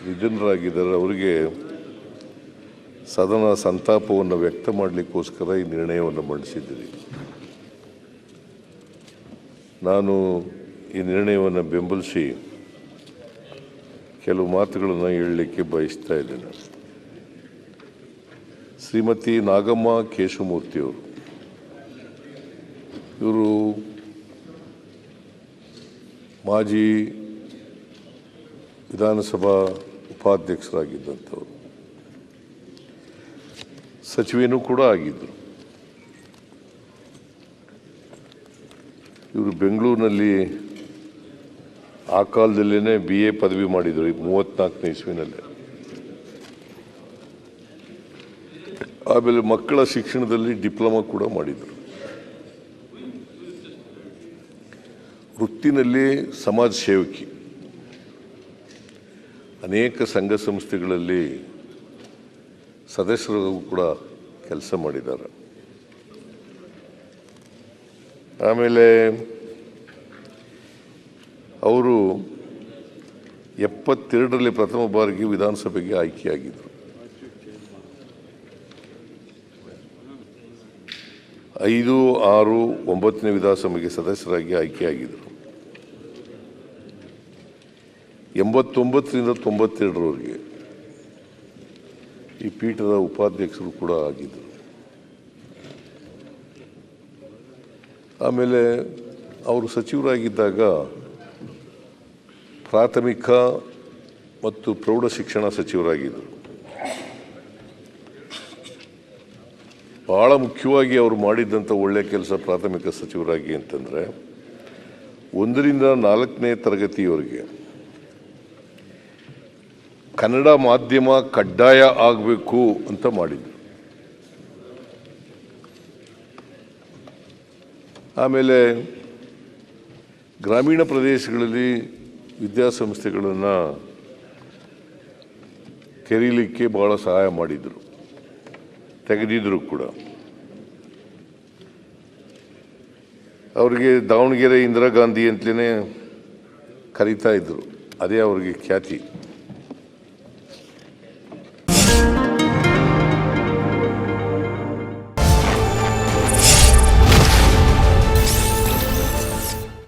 ನಿಧನರಾಗಿದ್ದಾರೆ. ಅವರಿಗೆ ಸದನ ಸಂತಾಪವನ್ನು ವ್ಯಕ್ತ ಮಾಡಲಿಕ್ಕೋಸ್ಕರ ಈ ನಿರ್ಣಯವನ್ನು ಮಂಡಿಸಿದ್ದೀರಿ. ನಾನು ಈ ನಿರ್ಣಯವನ್ನು ಬೆಂಬಲಿಸಿ ಕೆಲವು ಮಾತುಗಳನ್ನು ಹೇಳಲಿಕ್ಕೆ ಬಯಸ್ತಾ ಇದ್ದೇನೆ. ಶ್ರೀಮತಿ ನಾಗಮ್ಮ ಕೇಶವಮೂರ್ತಿಯವರು, ಇವರು ಮಾಜಿ ವಿಧಾನಸಭಾ ಉಪಾಧ್ಯಕ್ಷರಾಗಿದ್ದಂಥವ್ರು, ಸಚಿವೆಯೂ ಕೂಡ ಆಗಿದ್ದರು. ಇವರು ಬೆಂಗಳೂರಿನಲ್ಲಿ ಆ ಕಾಲದಲ್ಲೇ BA ಪದವಿ ಮಾಡಿದರು, 34ನೇ ಇಸ್ವಿನಲ್ಲೇ. ಆಮೇಲೆ ಮಕ್ಕಳ ಶಿಕ್ಷಣದಲ್ಲಿ ಡಿಪ್ಲೊಮಾ ಕೂಡ ಮಾಡಿದರು. ವೃತ್ತಿನಲ್ಲಿ ಸಮಾಜ ಸೇವಕಿ, ಅನೇಕ ಸಂಘ ಸಂಸ್ಥೆಗಳಲ್ಲಿ ಸದಸ್ಯರು ಕೂಡ ಕೆಲಸ ಮಾಡಿದ್ದಾರೆ. ಆಮೇಲೆ ಅವರು 72ರಲ್ಲಿ ಪ್ರಥಮ ಬಾರಿಗೆ ವಿಧಾನಸಭೆಗೆ ಆಯ್ಕೆಯಾಗಿದ್ದರು. 5, 6, 9ನೇ ವಿಧಾನಸಭೆಗೆ ಸದಸ್ಯರಾಗಿ ಆಯ್ಕೆಯಾಗಿದ್ದರು. 89ರಿಂದ 92ರವರೆಗೆ ಈ ಪೀಠದ ಉಪಾಧ್ಯಕ್ಷರು ಕೂಡ ಆಗಿದ್ದರು. ಆಮೇಲೆ ಅವರು ಸಚಿವರಾಗಿದ್ದಾಗ ಪ್ರಾಥಮಿಕ ಮತ್ತು ಪ್ರೌಢ ಶಿಕ್ಷಣ ಸಚಿವರಾಗಿದ್ದರು. ಭಾಳ ಮುಖ್ಯವಾಗಿ ಅವರು ಮಾಡಿದ್ದಂಥ ಒಳ್ಳೆಯ ಕೆಲಸ ಪ್ರಾಥಮಿಕ ಸಚಿವರಾಗಿ ಅಂತಂದರೆ 1ರಿಂದ 4ನೇ ತರಗತಿಯವರೆಗೆ ಕನ್ನಡ ಮಾಧ್ಯಮ ಕಡ್ಡಾಯ ಆಗಬೇಕು ಅಂತ ಮಾಡಿದರು. ಆಮೇಲೆ ಗ್ರಾಮೀಣ ಪ್ರದೇಶಗಳಲ್ಲಿ ವಿದ್ಯಾಸಂಸ್ಥೆಗಳನ್ನು ತೆರೀಲಿಕ್ಕೆ ಭಾಳ ಸಹಾಯ ಮಾಡಿದರು, ತೆಗೆದಿದ್ದರು ಕೂಡ. ಅವರಿಗೆ ದಾವಣಗೆರೆ ಇಂದಿರಾ ಗಾಂಧಿ ಅಂತಲೇ ಕರೀತಾ ಇದ್ದರು, ಅದೇ ಅವರಿಗೆ ಖ್ಯಾತಿ.